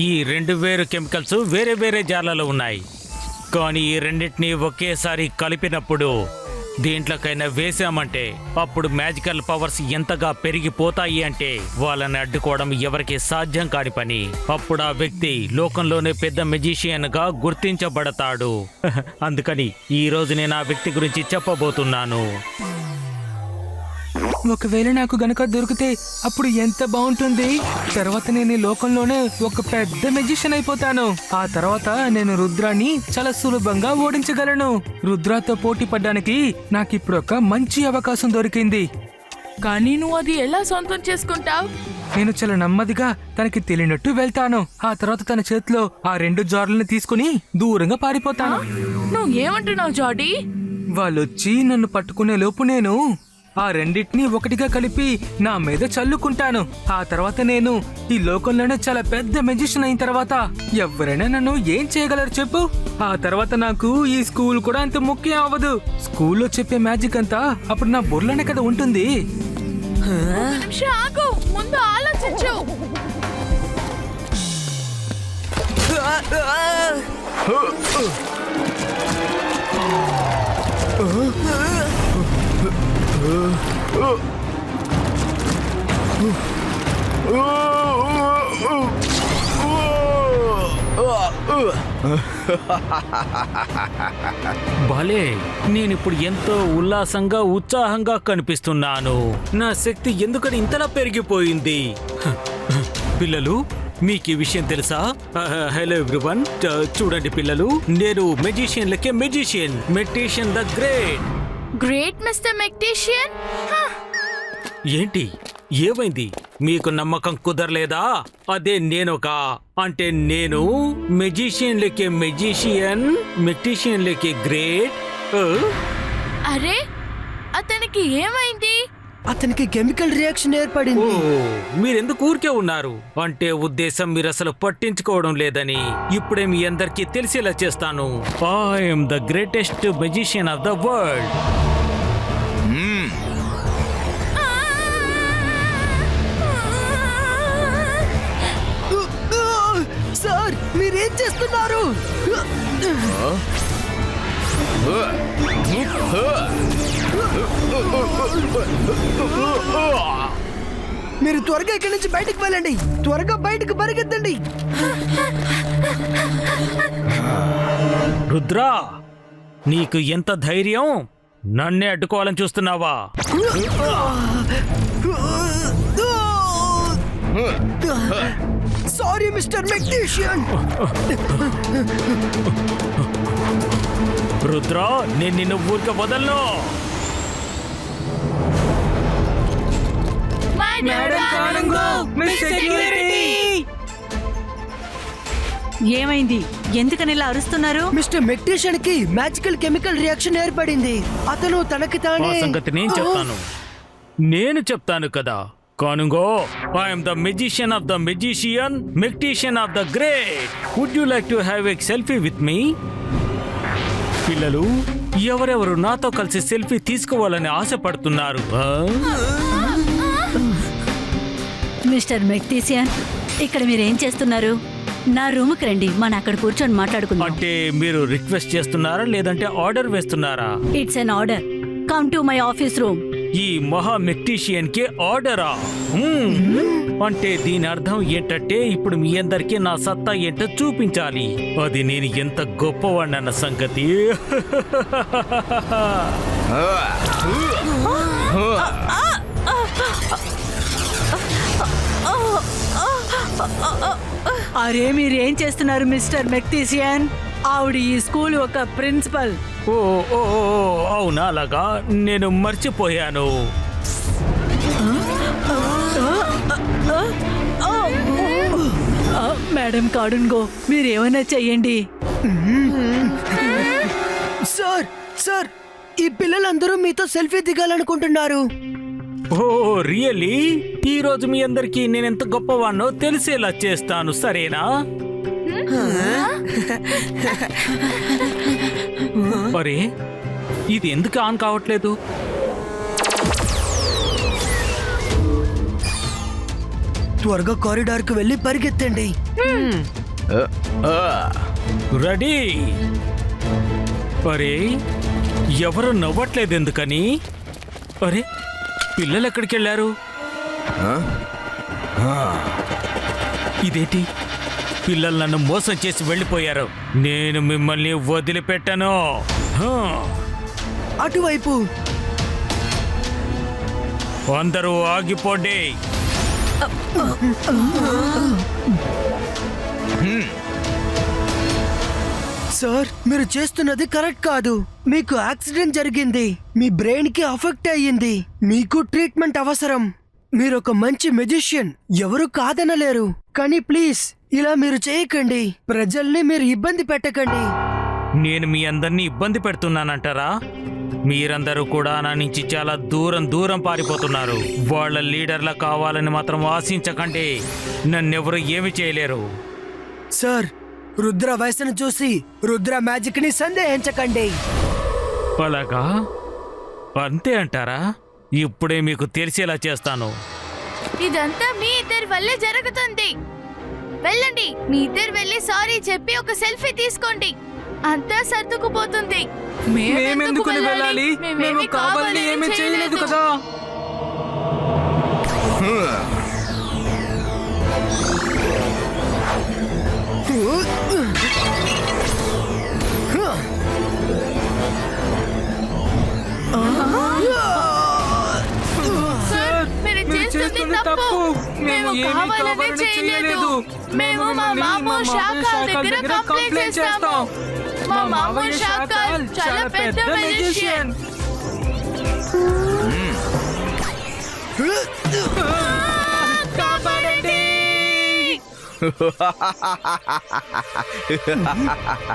ఈ రెండు వేరు కెమికల్స్ వేరే వేరే జార్లలో ఉన్నాయి. కానీ ఈ రెండింటినీ ఒకేసారి కలిపినప్పుడు దేంట్లోకైనా వేసామంటే అప్పుడు మ్యాజికల్ పవర్స్ ఎంతగా పెరిగిపోతాయి అంటే వాళ్ళని అడ్డుకోవడం ఎవరికి సాధ్యం కాని పని. అప్పుడు ఆ వ్యక్తి లోకంలోనే పెద్ద మెజిషియన్ గా గుర్తించబడతాడు. అందుకని ఈ రోజు నేను ఆ వ్యక్తి గురించి చెప్పబోతున్నాను. ఒకవేళ నాకు గనక దొరికితే అప్పుడు ఎంత బాగుంటుంది. తర్వాత నేను ఈ లోకంలోనే ఒక పెద్ద మెజిషియన్ అయిపోతాను. ఆ తర్వాత నేను రుద్రాన్ని చాలా సులభంగా ఓడించగలను. రుద్రాతో పోటీ పడ్డానికి నాకు ఇప్పుడు ఒక మంచి అవకాశం దొరికింది. కానీ నువ్వు అది ఎలా సొంతం చేసుకుంటావు? నేను చాలా నెమ్మదిగా తనకి తెలియనట్టు వెళ్తాను. ఆ తర్వాత తన చేతిలో ఆ రెండు జార్లను తీసుకుని దూరంగా పారిపోతాను. నువ్వు ఏమంటున్నావు జాడీ? వాళ్ళొచ్చి నన్ను పట్టుకునే లోపు నేను ఆ రెండింటినీ ఒకటిగా కలిపి నా మీద చల్లుకుంటాను. ఆ తర్వాత నేను ఈ లోకంలోనే చాలా పెద్ద మెజిషియన్ అయిన తర్వాత ఎవరైనా నన్ను ఏం చేయగలరు చెప్పు? ఆ తర్వాత నాకు ఈ స్కూల్ కూడా అంత ముఖ్యం అవ్వదు. స్కూల్లో చెప్పే మ్యాజిక్ అంతా అప్పుడు నా బుర్రలోనే కదా ఉంటుంది. ఆగు, ముందు ఆలోచించు. భలే, నేనిప్పుడు ఎంతో ఉల్లాసంగా ఉత్సాహంగా కనిపిస్తున్నాను. నా శక్తి ఎందుకని ఇంతలా పెరిగిపోయింది? పిల్లలు, మీకు ఈ విషయం తెలుసా? హలో ఎవ్రీవన్, చూడండి పిల్లలు, నేను మెజిషియన్లకే మెజిషియన్, మెగ్టీషియన్ ద గ్రేట్. గ్రేట్ మిస్టర్ మెగ్టీషియన్. ఏంటి, ఏమైంది? మీకు నమ్మకం కుదరలేదా? అదే అంటే నేను మెజిషియన్లకే మెజిషియన్, మెగ్టీషియన్లకే గ్రేట్. అరే, అతనికి ఏమైంది? అతనికి కెమికల్ రియాక్షన్ ఏర్పడింది. మీరెందుకు ఊరికే ఉన్నారు? అంటే ఉద్దేశం మీరు అసలు పట్టించుకోవడం లేదని. ఇప్పుడే మీ అందరికీ తెలిసేలా చేస్తాను. I'm the greatest magician of the world. Sir, మీరేం చేస్తున్నారు? మీరు త్వరగా ఇక్కడి నుంచి బయటకు వెళ్ళండి. త్వరగా బయటకు పరిగెత్తండి. రుద్రా, నీకు ఎంత ధైర్యం? నన్నే అడ్డుకోవాలని చూస్తున్నావా? Sorry mister మెగ్టీషియన్. రుద్రా, నేను నిన్ను ఊరికే వదలను. ఏమైంది? ఎందుకని ఇలా అరుస్తున్నారు? మిస్టర్ మెగ్టీషియన్ కి మ్యాజికల్ కెమికల్ రియాక్షన్ ఏర్పడింది. అతను తనకి తానే సంగతి నేను చెప్తాను కదా. Kanungo, I'm the magician of the magician, మెగ్టీషియన్ of the great. Would you like to have a selfie with me? పిల్లలు, ఎవరెవరు నాతో కలిసి సెల్ఫీ తీసుకోవాలని ఆశపడుతున్నారు? మిస్టర్ మెగ్టీషియన్, ఇక్కడ మీరేం చేస్తున్నారు? నా రూమ్కి రండి, మన అక్కడ కూర్చొని మాట్లాడుకుందాం. అంటే మీరు రిక్వెస్ట్ చేస్తున్నారా లేదంటే ఆర్డర్ వేస్తున్నారా? It's an order. Come to my office room. ఈ మహా మెగ్టీషియన్ కి ఆర్డరా? అంటే దీని అర్థం ఏంటంటే ఇప్పుడు మీ అందరికీ నా సత్తా ఏంటో చూపించాలి. అది నేను ఎంత గొప్పవాడినన్న సంగతి. అరే, మీరేం చేస్తున్నారు మిస్టర్ మెగ్టీషియన్? ఆవిడ ఈ స్కూల్ ఒక ప్రిన్సిపల్. ఓ అవునా? అలాగా, నేను మర్చిపోయాను. మేడం కాడున్గో, మీరేమైనా చెయ్యండి. సార్, సార్, ఈ పిల్లలందరూ మీతో సెల్ఫీ దిగాలనుకుంటున్నారు. ఓ రియల్లీ? ఈ రోజు మీ అందరికీ నేనెంత గొప్పవాణ్ణో తెలిసేలా చేస్తాను, సరేనా? అరే, ఇది ఎందుకు ఆన్ కావట్లేదు? త్వరగా కారిడార్ కు వెళ్ళి పరిగెత్తండి. రెడీ. అరే ఎవరు నవ్వట్లేదు ఎందుకని? అరే పిల్లలు ఎక్కడికి వెళ్ళారు? ఇదేంటి, పిల్లలు నన్ను మోసం చేసి వెళ్ళిపోయారు. నేను మిమ్మల్ని వదిలిపెట్టను. అటువైపు. అందరూ ఆగిపోండి. సార్, మీరు చేస్తున్నది కరెక్ట్ కాదు. మీకు యాక్సిడెంట్ జరిగింది, మీ బ్రెయిన్ కి అఫెక్ట్ అయ్యింది, మీకు ట్రీట్మెంట్ అవసరం. మీరు ఒక మంచి మెజిషియన్, ఎవరు కాదనలేరు. కానీ ప్లీజ్ ఇలా మీరు చేయకండి. ప్రజల్ని మీరు ఇబ్బంది పెట్టకండి. నేను మీ అందరినీ ఇబ్బంది పెడుతున్నానంటారా? మీరందరూ కూడా నా నుంచి చాలా దూరం దూరం పారిపోతున్నారు. వాళ్ళ లీడర్లా కావాలని మాత్రం ఆశించకండి. నన్నెవరు ఏమి చేయలేరు. సార్, రుద్ర వయసును చూసి రుద్ర మ్యాజిక్ ని సందేహించకండి. అలాగా? అంతే అంటారా? ఇప్పుడే మీకు తెలిసేలా చేస్తాను. ఇదంతా మీ ఇద్దరి వల్లే జరుగుతుంది. వెళ్ళండి, మీ ఇద్దరు వెళ్ళి సారీ చెప్పి ఒక సెల్ఫీ తీసుకోండి. అంతా సర్దుకుపోతుంది. మేమెందుకు వెళ్ళాలి? మేము కావాలని ఏమీ చేయలేదు కదా. సార్, మీరు చేస్తుంది తప్పు. మేము కావాలని చేయలేదు. మేము మా మామూ షాకాల్ దగ్గర కంప్లైంట్ చేస్తాం. మా మామూ షాకాల్ చాలా పెద్ద మెజిషియన్. కాపాడండి.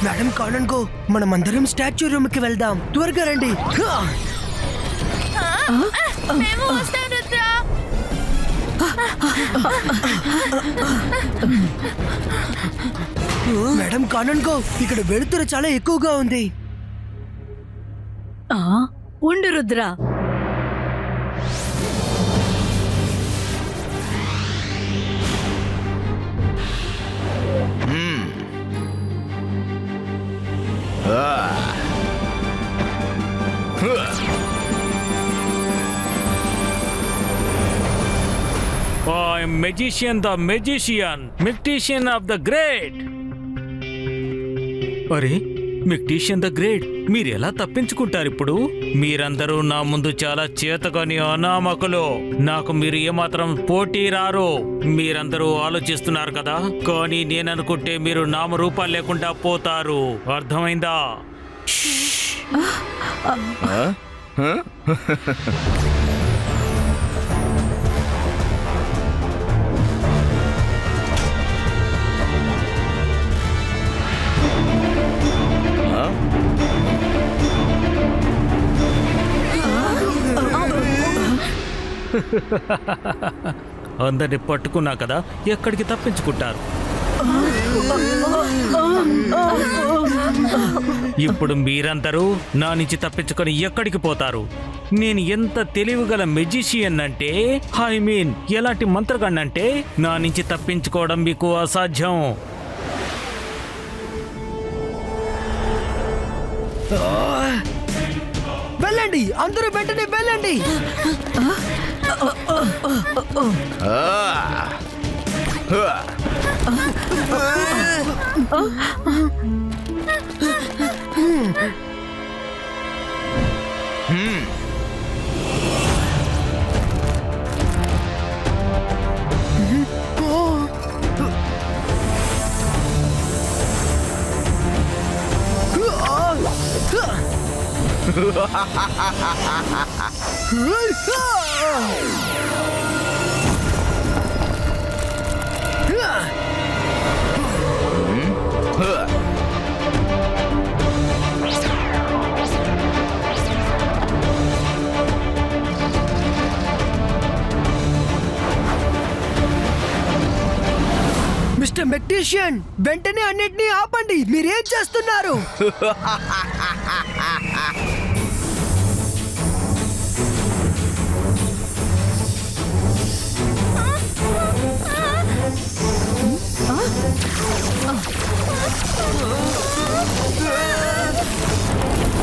మేడం కానన్కో, మనమందరం స్టాచ్యూ రూమ్ కి వెళ్దాం. త్వరగా రండి. మేము వస్తాం రుద్ర. మేడం కానన్కో, ఇక్కడ వెలుతురు చాలా ఎక్కువగా ఉంది. ఉండు Rudra. I am magician, the magician, Magician of the Great. అరే, మెగ్టీషియన్ ద గ్రేట్, మీరు ఎలా తప్పించుకుంటారు ఇప్పుడు? మీరందరూ నా ముందు చాలా చేతగాని అనామకులు. నాకు మీరు ఏమాత్రం పోటీ రారు. మీరందరూ ఆలోచిస్తున్నారు కదా, కానీ నేననుకుంటే మీరు నామరూపాలు లేకుండా పోతారు. అర్థమైందా? అందరిని పట్టుకున్నా కదా, ఎక్కడికి తప్పించుకుంటారు? ఇప్పుడు మీరందరూ నా నుంచి తప్పించుకొని ఎక్కడికి పోతారు? నేను ఎంత తెలివిగల మెజిషియన్ అంటే, ఐ మీన్ ఎలాంటి మంత్రగాడిని అంటే, నా నుంచి తప్పించుకోవడం మీకు అసాధ్యం. వెళ్ళండి, అందరూ వెంటనే వెళ్ళండి. మిస్టర్ మెగ్టీషియన్, వెంటనే అన్నిటినీ ఆపండి. మీరేం చేస్తున్నారు?